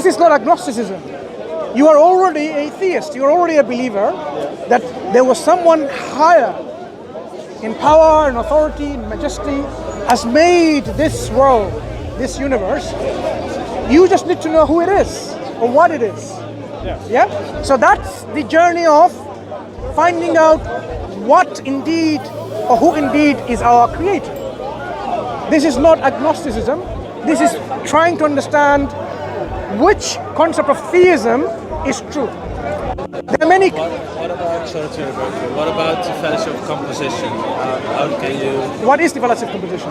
This is not agnosticism. You are already a theist. You are already a believer that there was someone higher in power and authority and majesty has made this world, this universe. You just need to know who it is or what it is. Yeah? So that's the journey of finding out what indeed or who indeed is our creator. This is not agnosticism. This is trying to understand which concept of theism is true. There are many. What about, sorry to interrupt you, what about the fallacy of composition? How can you... What is the fallacy of composition?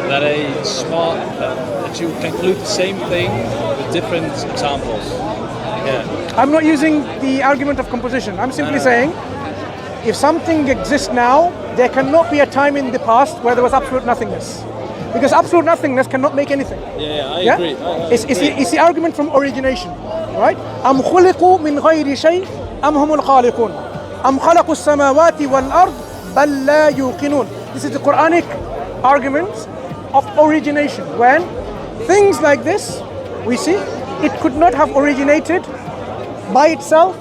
That you conclude the same thing with different examples. Yeah. I'm not using the argument of composition. I'm simply saying, if something exists now, there cannot be a time in the past where there was absolute nothingness. Because absolute nothingness cannot make anything. I agree. It's the argument from origination, right? أم خلقوا من غير شيء أم هم الخالقون أم خلقوا السماوات والأرض بل لا يوقنون. This is the Quranic argument of origination. When things like this, we see, it could not have originated by itself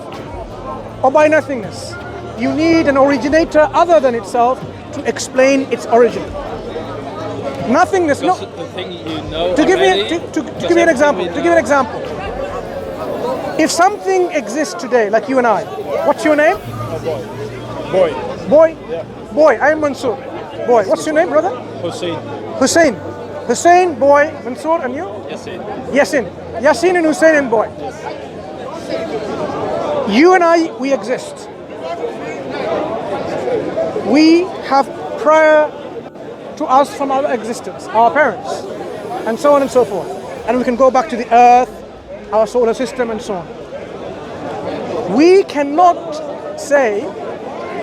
or by nothingness. You need an originator other than itself to explain its origin. Nothingness. No. The thing you know to give you an example. If something exists today, like you and I, what's your name? Boy. Boy. Yeah. Boy. I am Mansur. Boy. What's your name, brother? Hussein. Hussein. Hussein, Boy, Mansur, and you? Yasin. Yasin. Yasin and Hussein and Boy. Yes. You and I, we exist. We have prior to us from our existence, our parents, and so on and so forth. And we can go back to the earth, our solar system, and so on. We cannot say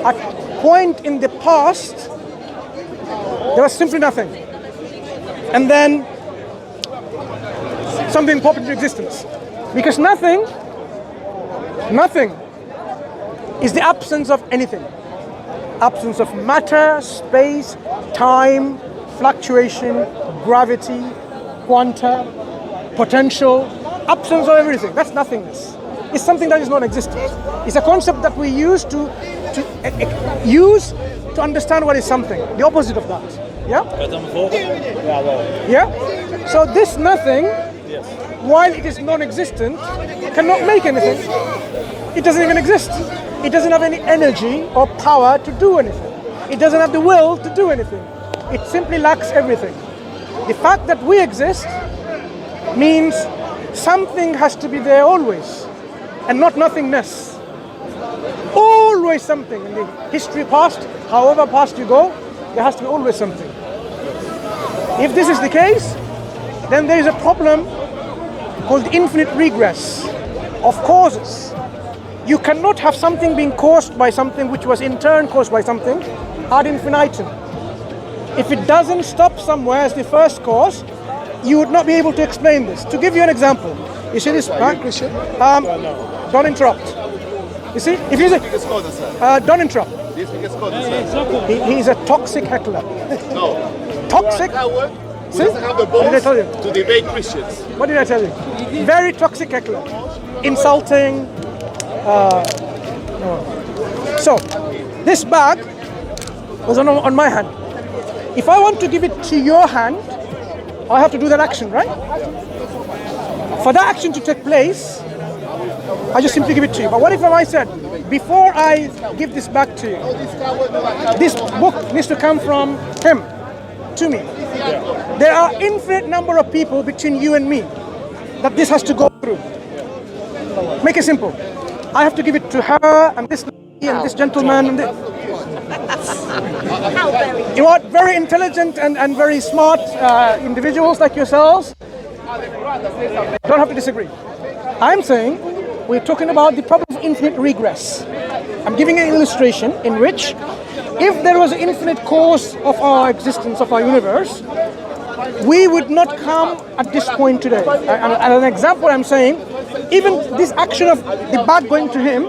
at a point in the past there was simply nothing, and then something popped into existence. Because nothing is the absence of anything. Absence of matter, space, time, fluctuation, gravity, quanta, potential, absence of everything. That's nothingness. It's something that is non-existent. It's a concept that we use to understand what is something. The opposite of that. Yeah? Yeah? So this nothing, while it is non-existent, cannot make anything. It doesn't even exist. It doesn't have any energy or power to do anything. It doesn't have the will to do anything. It simply lacks everything. The fact that we exist means something has to be there always, and not nothingness. Always something. In the history past, however past you go, there has to be always something. If this is the case, then there is a problem called infinite regress of causes. You cannot have something being caused by something which was in turn caused by something ad infinitum. If it doesn't stop somewhere as the first cause, you would not be able to explain this. To give you an example, you see this man, Christian? Don't interrupt. You see, if you say, don't interrupt. He is a toxic heckler. No. Toxic? See? Doesn't have the balls to debate Christians. What did I tell you? Very toxic heckler. Insulting. No. So, this bag was on my hand. If I want to give it to your hand, I have to do that action, right? For that action to take place, I just simply give it to you. But what if I said, before I give this back to you, this book needs to come from him to me. There are infinite number of people between you and me that this has to go through. Make it simple. I have to give it to her and this lady and this gentleman and this. You are very intelligent and very smart individuals like yourselves. Don't have to disagree. I'm saying we're talking about the problem of infinite regress. I'm giving an illustration in which if there was an infinite cause of our existence, of our universe, we would not come at this point today. As an example, I'm saying, even this action of the bag going to him,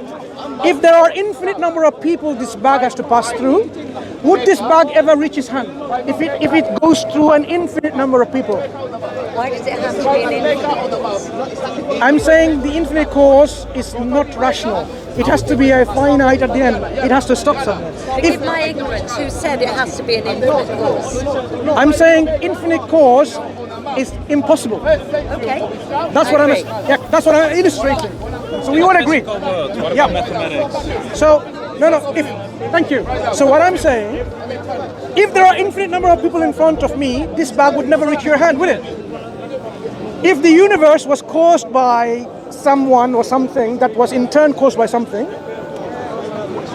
if there are infinite number of people this bag has to pass through, would this bag ever reach his hand? If it goes through an infinite number of people, Why does it have to be an infinite? I'm saying the infinite cause is not rational. It has to be a finite at the end. It has to stop somewhere. Forgive my ignorance. Who said it has to be an infinite cause? I'm saying infinite cause is impossible. Okay. That's what agree. that's what I'm illustrating. So we all agree. Physical world, what Yeah. about mathematics? So thank you. So what I'm saying, if there are infinite number of people in front of me, this bag would never reach your hand, would it? If the universe was caused by someone or something that was in turn caused by something,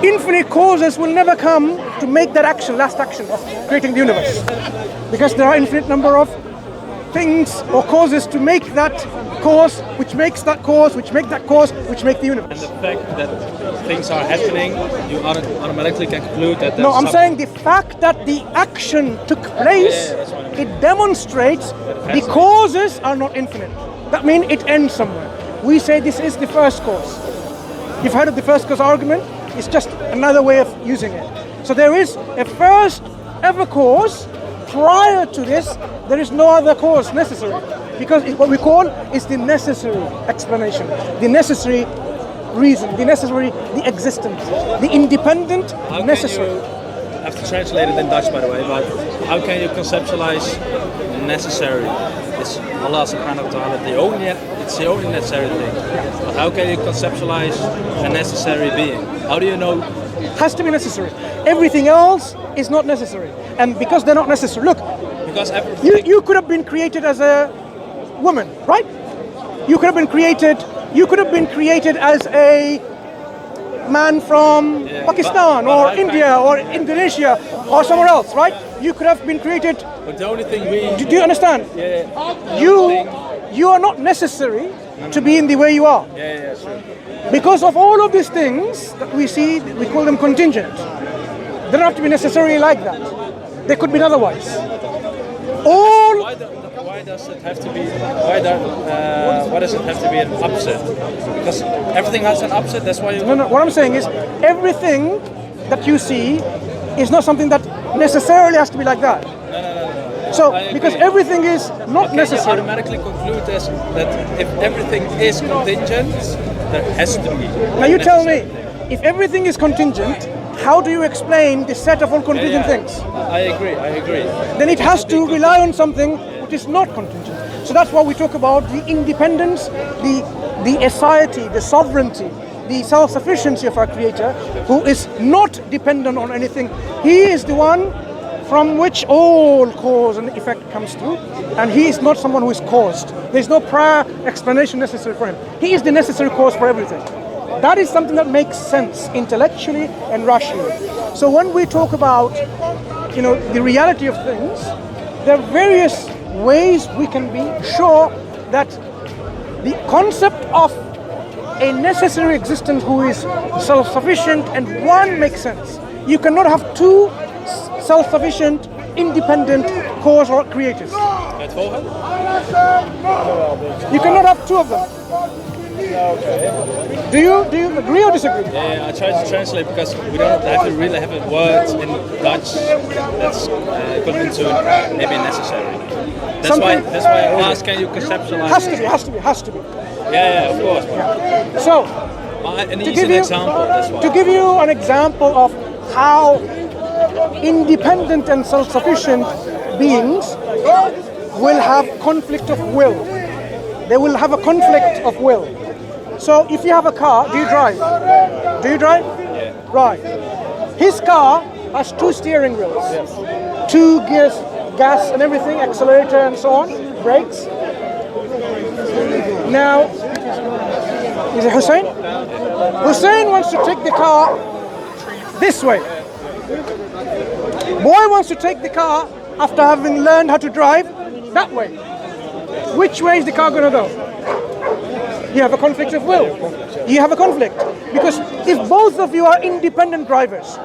infinite causes will never come to make that action, last action of creating the universe. Because there are infinite number of things or causes to make that cause, which makes that cause, which make that cause, which make the universe. And the fact that things are happening, you automatically can conclude that. No, I'm saying the fact that the action took place, that's what I mean. it demonstrates the causes are not infinite. That means it ends somewhere. We say this is the first cause. You've heard of the first cause argument? It's just another way of using it. So there is a first ever cause. Prior to this, there is no other cause necessary. Because what we call is the necessary explanation, the necessary reason, the existence, the independent necessary. I have to translate it in Dutch, by the way, but how can you conceptualize necessary? It's Allah subhanahu wa ta'ala, it's the only necessary thing. But how can you conceptualize a necessary being? How do you know? Has to be necessary. Everything else is not necessary. And because they're not necessary, look, Because everything. you could have been created as a woman, right? You could have been created as a man from Pakistan or India or Indonesia or somewhere else, right? You could have been created. But the only thing we. Do you understand? Yeah. You are not necessary to be in the way you are. Yeah, sure. Because of all of these things that we see, we call them contingent. They don't have to be necessarily like that. They could be otherwise. Why does it have to be? Why does it have to be an upset? Because everything has an upset. That's why you. No. What I'm saying is, everything that you see is not something that necessarily has to be like that. No. So, because everything is not Can you necessary. automatically conclude this, that if everything is contingent, there has to be. Now you tell me, if everything is contingent, how do you explain the set of all contingent things? I agree. Then it has to rely on something which is not contingent. So that's why we talk about the independence, the aseity, the sovereignty, the self-sufficiency of our Creator, who is not dependent on anything. He is the one from which all cause and effect comes through, and he is not someone who is caused. There's no prior explanation necessary for him. He is the necessary cause for everything. That is something that makes sense intellectually and rationally. So when we talk about, the reality of things, there are various ways we can be sure that the concept of a necessary existence who is self-sufficient and one makes sense. You cannot have two self-sufficient, independent cause or creators. Het volgen? You cannot have two of them. Do you agree or disagree? Yeah, I tried to translate because we don't have to really have a word in Dutch that's equivalent to maybe necessary. That's why I asked, can you conceptualize? Has to be. Yeah, of course. So, And use an example. That's why. to give you an example of how independent and self-sufficient beings will have conflict of will. They will have a conflict of will. So if you have a car, do you drive? Do you drive? Yeah. Right. His car has two steering wheels, two gears, gas and everything, accelerator and so on, brakes. Now, is it Hussein? Hussein wants to take the car this way. Boy wants to take the car after having learned how to drive that way. Which way is the car going to go? You have a conflict of will. You have a conflict. Because if both of you are independent drivers,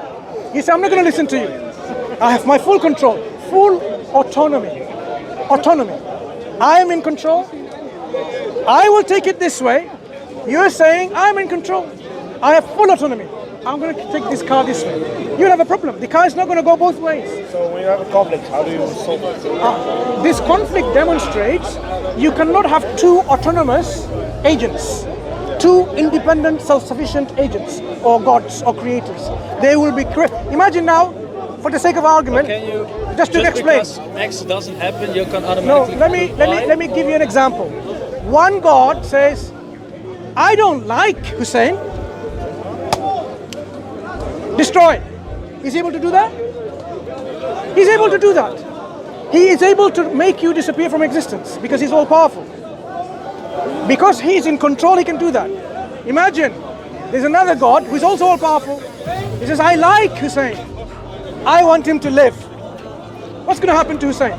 you say, I'm not going to listen to you. I have my full control, full autonomy. I am in control. I will take it this way. You're saying, I'm in control. I have full autonomy. I'm going to take this car this way. You'll have a problem. The car is not going to go both ways. So when you have a conflict, how do you solve it? This conflict demonstrates you cannot have two autonomous agents, two independent, self-sufficient agents, or gods, or creators. They will be imagine now, for the sake of argument, Can you just to explain. Because X doesn't happen, you can No, automatically. let me give you an example. One God says, I don't like Hussein. Destroy. Is he able to do that? He's able to do that. He is able to make you disappear from existence because he's all powerful. Because he is in control, he can do that. Imagine, there's another God who is also all powerful. He says, I like Hussein. I want him to live. What's going to happen to Hussein?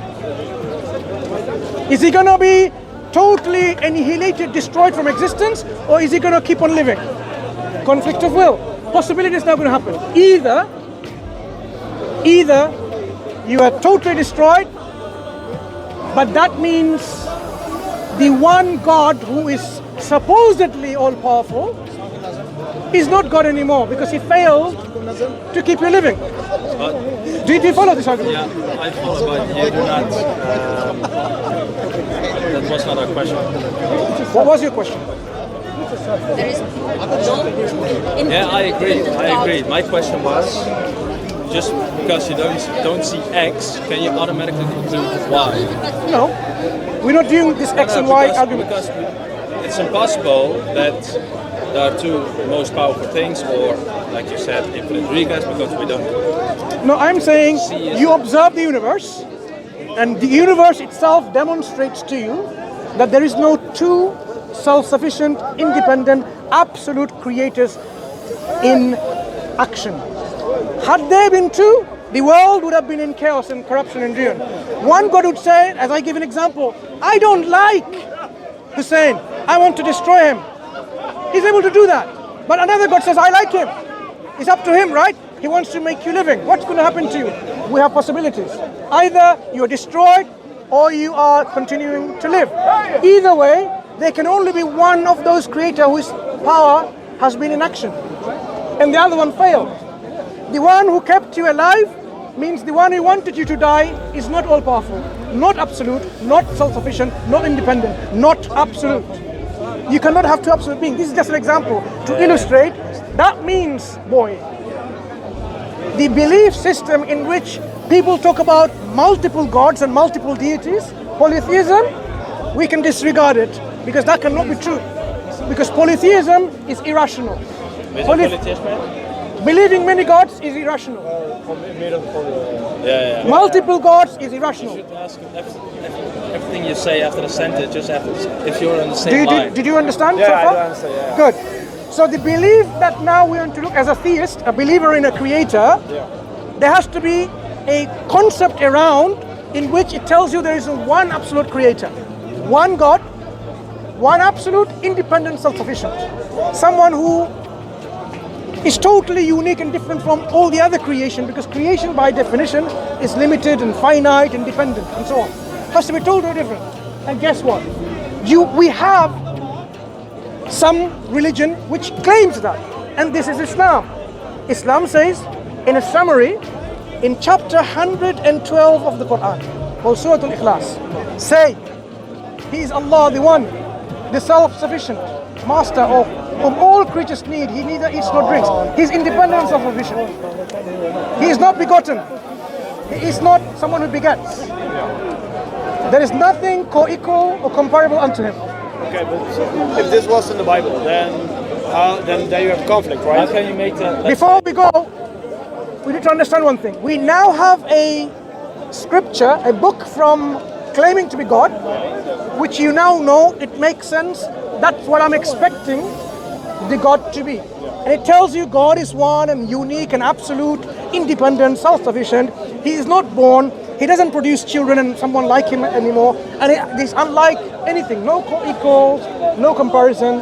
Is he going to be totally annihilated, destroyed from existence, or is he going to keep on living? Conflict of will. Possibility is not going to happen. Either you are totally destroyed, but that means the one God who is supposedly all-powerful is not God anymore because he failed to keep you living. Do you follow this argument? Yeah, I follow, but you do not. That was not our question. What was your question? There is Yeah, I agree. My question was, just because you don't see X, can you automatically conclude Y? No, we're not doing this X and Y argument. Because it's impossible that there are two most powerful things, or like you said, infinite regress, because we don't. No, I'm saying you observe the universe, and the universe itself demonstrates to you that there is no two self-sufficient, independent, absolute creators in action. Had there been two, the world would have been in chaos and corruption and ruin. One God would say, as I give an example, I don't like Hussein, I want to destroy him. He's able to do that. But another God says, I like him. It's up to him, right? He wants to make you living. What's going to happen to you? We have possibilities. Either you are destroyed or you are continuing to live. Either way, there can only be one of those creators whose power has been in action. And the other one failed. The one who kept you alive means the one who wanted you to die is not all-powerful, not absolute, not self-sufficient, not independent, not absolute. You cannot have two absolute beings. This is just an example to illustrate. That means, boy, the belief system in which people talk about multiple gods and multiple deities, polytheism, we can disregard it because that cannot be true. Because polytheism is irrational. Believing many gods is irrational. Multiple gods is irrational. You should ask everything you say after the sentence, just after, if you're on the same line. Did you understand so Yeah, far? I do understand, yeah. Good. So the belief that now we want to look as a theist, a believer in a creator, there has to be a concept around in which it tells you there is one absolute creator, one God, one absolute independent self-sufficient, someone who is totally unique and different from all the other creation, because creation by definition is limited and finite and dependent and so on. Has to be totally different. And guess what? We have some religion which claims that, and this is Islam. Islam says, in a summary, in chapter 112 of the Quran, called Surah Al-Ikhlas, say, He is Allah, the One, the self-sufficient, master of whom all creatures need. He neither eats nor drinks. He is independent and self-sufficient. He is not begotten. He is not someone who begets. There is nothing co-equal or comparable unto him. Okay, but if this was in the Bible, then you have conflict, right? How can you make that? Before we go, we need to understand one thing. We now have a scripture, a book from claiming to be God, which you now know it makes sense. That's what I'm expecting the God to be. And it tells you God is one and unique and absolute, independent, self-sufficient. He is not born. He doesn't produce children and someone like him anymore. And it is unlike anything. No co-equals, no comparison,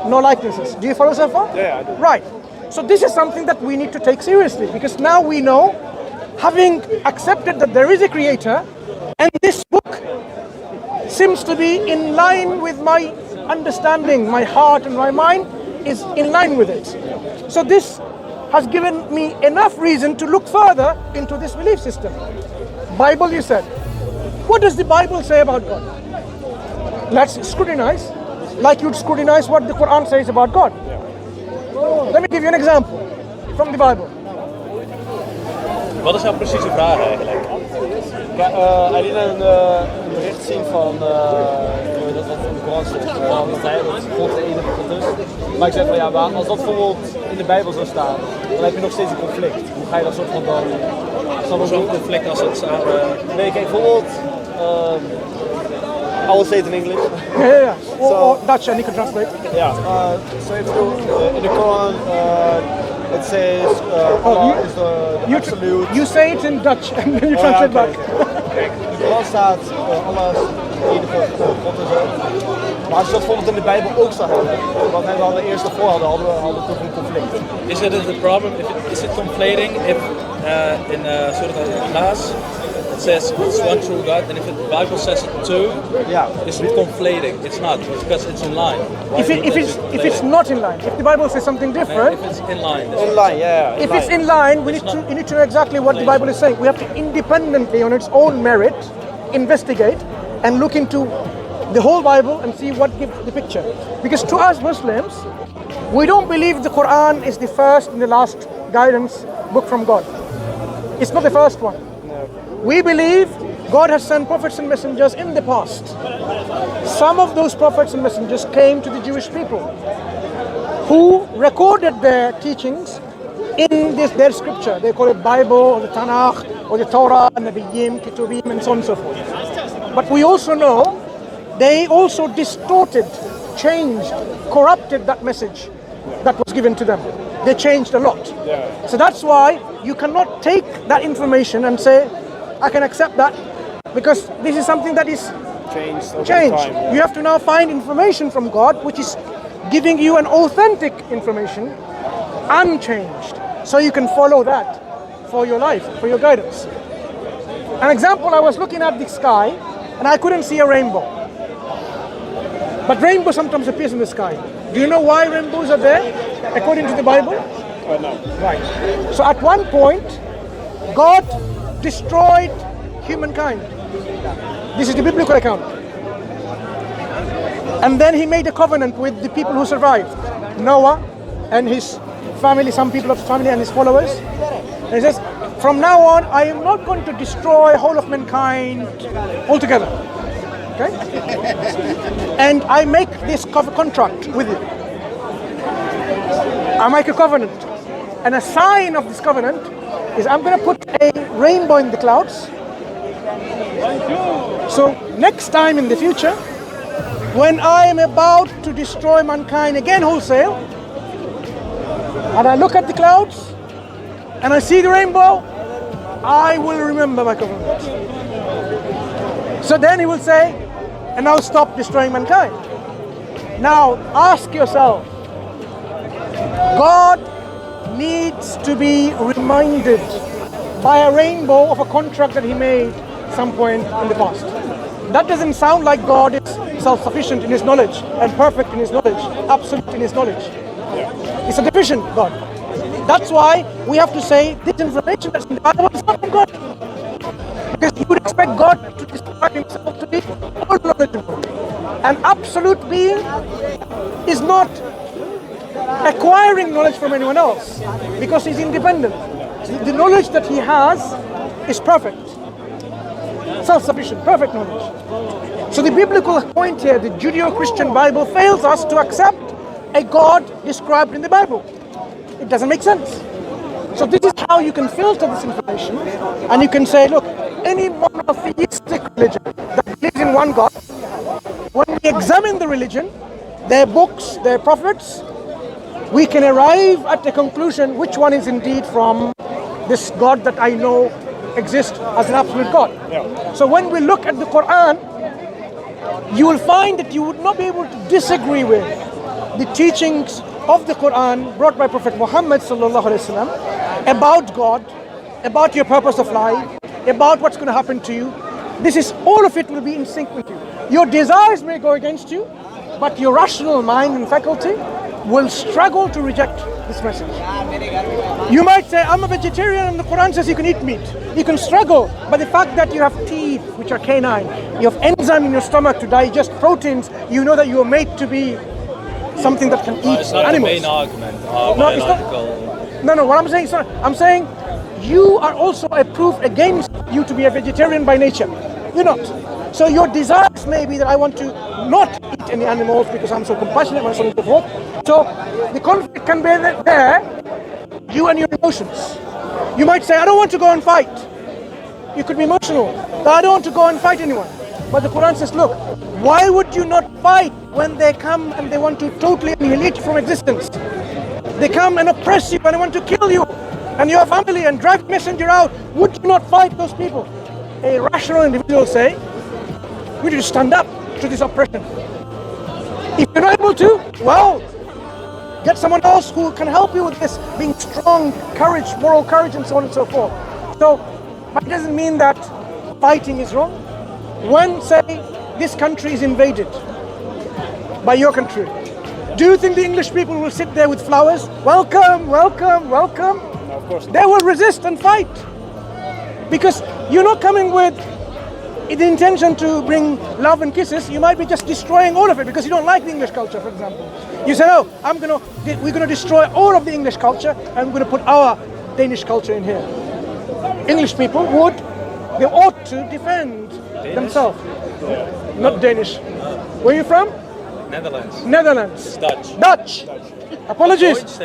no likenesses. Do you follow so far? Yeah, I do. Right. So this is something that we need to take seriously, because now we know, having accepted that there is a creator, and this book seems to be in line with my understanding, my heart and my mind is in line with it. So this has given me enough reason to look further into this belief system. Bible, you said. What does the Bible say about God? Let's scrutinize, like you'd scrutinize what the Quran says about God. Let me give you an example from the Bible. Wat is jouw precieze vraag eigenlijk? Hij liet een bericht zien van dat wat in de Koran stond. Dat hij dat God de enige God is. Maar ik zeg van ja, als dat bijvoorbeeld in de Bijbel zou staan, dan heb je nog steeds een conflict. Hoe ga je dat soort van dan... Zo'n conflict als het staat... Nee, kijk bijvoorbeeld... I will say it in English. Yeah. Or Dutch, and you can translate. Yeah. So if in the Quran it says Allah is the absolute. You say it in Dutch and then you translate back. Kijk, in de Koran staat Allah is de enige God en zo. Maar als je dat bijvoorbeeld in de Bijbel ook zou hebben, wat wij al de eerste voor hadden we toch een conflict. Is it the problem? Is it conflating if in Surah Al-Ikhlas it says it's one true God, and if the Bible says it too, is it conflating? It's not, because it's in line. If it's not in line, if the Bible says something different, if it's in line. In line, yeah. If it's in line, we need to know exactly what the Bible is saying. We have to independently, on its own merit, investigate and look into the whole Bible and see what gives the picture. Because to us Muslims, we don't believe the Quran is the first and the last guidance book from God. It's not the first one. We believe God has sent prophets and messengers in the past. Some of those prophets and messengers came to the Jewish people who recorded their teachings in their scripture. They call it Bible or the Tanakh or the Torah and the Nabiyim, Ketubim and so on and so forth. But we also know they also distorted, changed, corrupted that message that was given to them. They changed a lot. So that's why you cannot take that information and say, I can accept that, because this is something that is changed. You have to now find information from God which is giving you an authentic information, unchanged, so you can follow that for your life, for your guidance. An example, I was looking at the sky and I couldn't see a rainbow. But rainbow sometimes appears in the sky. Do you know why rainbows are there, according to the Bible? No. Right. So at one point, God destroyed humankind. This is the biblical account. And then he made a covenant with the people who survived. Noah and his family, some people of his family and his followers. And he says, from now on, I am not going to destroy whole of mankind altogether. Okay? And I make this contract with you. I make a covenant. And a sign of this covenant is I'm going to put a rainbow in the clouds. So next time in the future, when I am about to destroy mankind again wholesale, and I look at the clouds and I see the rainbow, I will remember my covenant. So then he will say, and now stop destroying mankind. Now ask yourself, God needs to be reminded by a rainbow of a contract that he made some point in the past. That doesn't sound like God is self-sufficient in his knowledge and perfect in his knowledge, absolute in his knowledge. It's a deficient God. That's why we have to say this information that's in the Bible is not from God. Because you would expect God to describe himself to be all knowledgeable. An absolute being is not acquiring knowledge from anyone else because he's independent. The knowledge that he has is perfect, self-sufficient, perfect knowledge. So the biblical point here, the Judeo-Christian Bible fails us to accept a God described in the Bible. It doesn't make sense. So this is how you can filter this information, and you can say, look, any monotheistic religion that believes in one God, when we examine the religion, their books, their prophets, we can arrive at a conclusion which one is indeed from this God that I know exists as an absolute God. So when we look at the Quran, you will find that you would not be able to disagree with the teachings of the Quran brought by Prophet Muhammad about God, about your purpose of life, about what's going to happen to you. This is, all of it will be in sync with you. Your desires may go against you, but your rational mind and faculty will struggle to reject this message. You might say, I'm a vegetarian and the Quran says you can eat meat. You can struggle, but the fact that you have teeth, which are canine, you have enzyme in your stomach to digest proteins, you know that you are made to be something that can eat It's not animals. the main argument. No, it's not. No, what I'm saying is, I'm saying you are also a proof against you to be a vegetarian by nature. You're not. So your desires may be that I want to not eat any animals because I'm so compassionate and so on and so forth. So the conflict can be there, you and your emotions. You might say, I don't want to go and fight. You could be emotional. I don't want to go and fight anyone. But the Quran says, look, why would you not fight when they come and they want to totally annihilate you from existence? They come and oppress you and they want to kill you and your family and drive messenger out. Would you not fight those people? A rational individual say, we need to stand up to this oppression. If you're not able to, well, get someone else who can help you with this, being strong, courage, moral courage, and so on and so forth. So, but it doesn't mean that fighting is wrong. When, say, this country is invaded by your country, do you think the English people will sit there with flowers? Welcome, welcome, welcome. No, of course not. They will resist and fight. Because you're not coming with the intention to bring love and kisses. You might be just destroying all of it because you don't like the English culture, for example. You say, oh, we're going to destroy all of the English culture and we're going to put our Danish culture in here. English people they ought to defend themselves. Not Danish. Where are you from? Netherlands. Netherlands. Dutch. Apologies.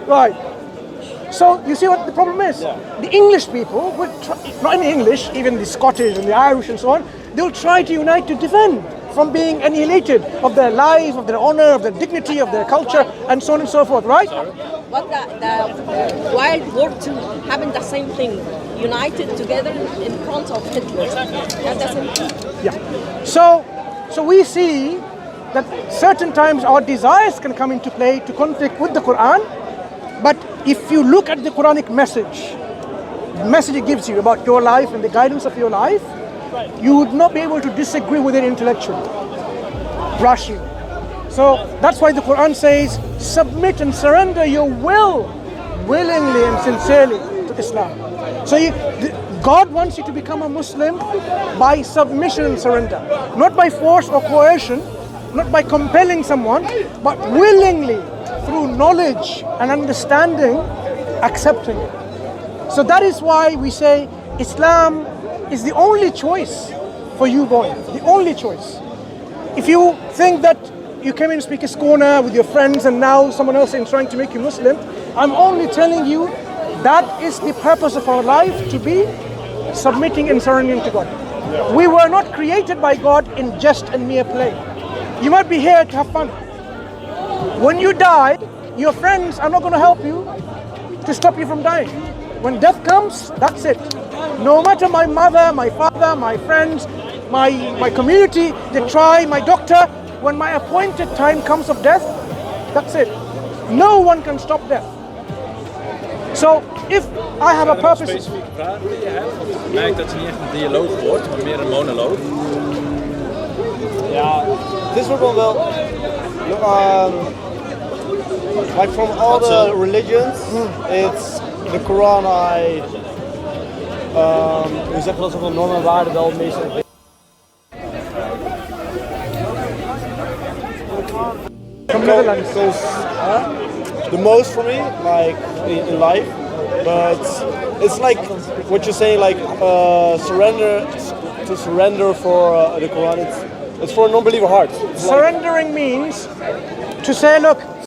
Right. So you see what the problem is? Yeah. The English people would try, not in English, even the Scottish and the Irish and so on, they'll try to unite to defend from being annihilated of their life, of their honor, of their dignity, of their culture, and so on and so forth, right? But the World War II having the same thing, united together in front of Hitler. That doesn't. Yeah. So we see that certain times our desires can come into play to conflict with the Quran, but if you look at the Quranic message, the message it gives you about your life and the guidance of your life, you would not be able to disagree with it intellectually, rationally. So that's why the Quran says, submit and surrender your will willingly and sincerely to Islam. So God wants you to become a Muslim by submission and surrender, not by force or coercion, not by compelling someone, but willingly, through knowledge and understanding, accepting it. So that is why we say Islam is the only choice for you boys, the only choice. If you think that you came in to speak a corner with your friends and now someone else is trying to make you Muslim, I'm only telling you that is the purpose of our life, to be submitting and surrendering to God. We were not created by God in just and mere play. You might be here to have fun. When you die, your friends are not going to help you to stop you from dying. When death comes, that's it. No matter my mother, my father, my friends, my community, they try, my doctor, when my appointed time comes of death, that's it. No one can stop death. So if I have a purpose... Specifieke vragen die je hebt, want ik merk dat het niet echt een dialoog wordt, maar meer een monoloog. Ja, this one wel. Like from all the religions, it's the Quran. We zeggen dat zoveel normen en waarden wel het meest. From Netherlands. The most for me, like in life, but it's like what you're saying, like surrender for the Quran. It's for a non-believer heart. It's Surrendering means to say, look,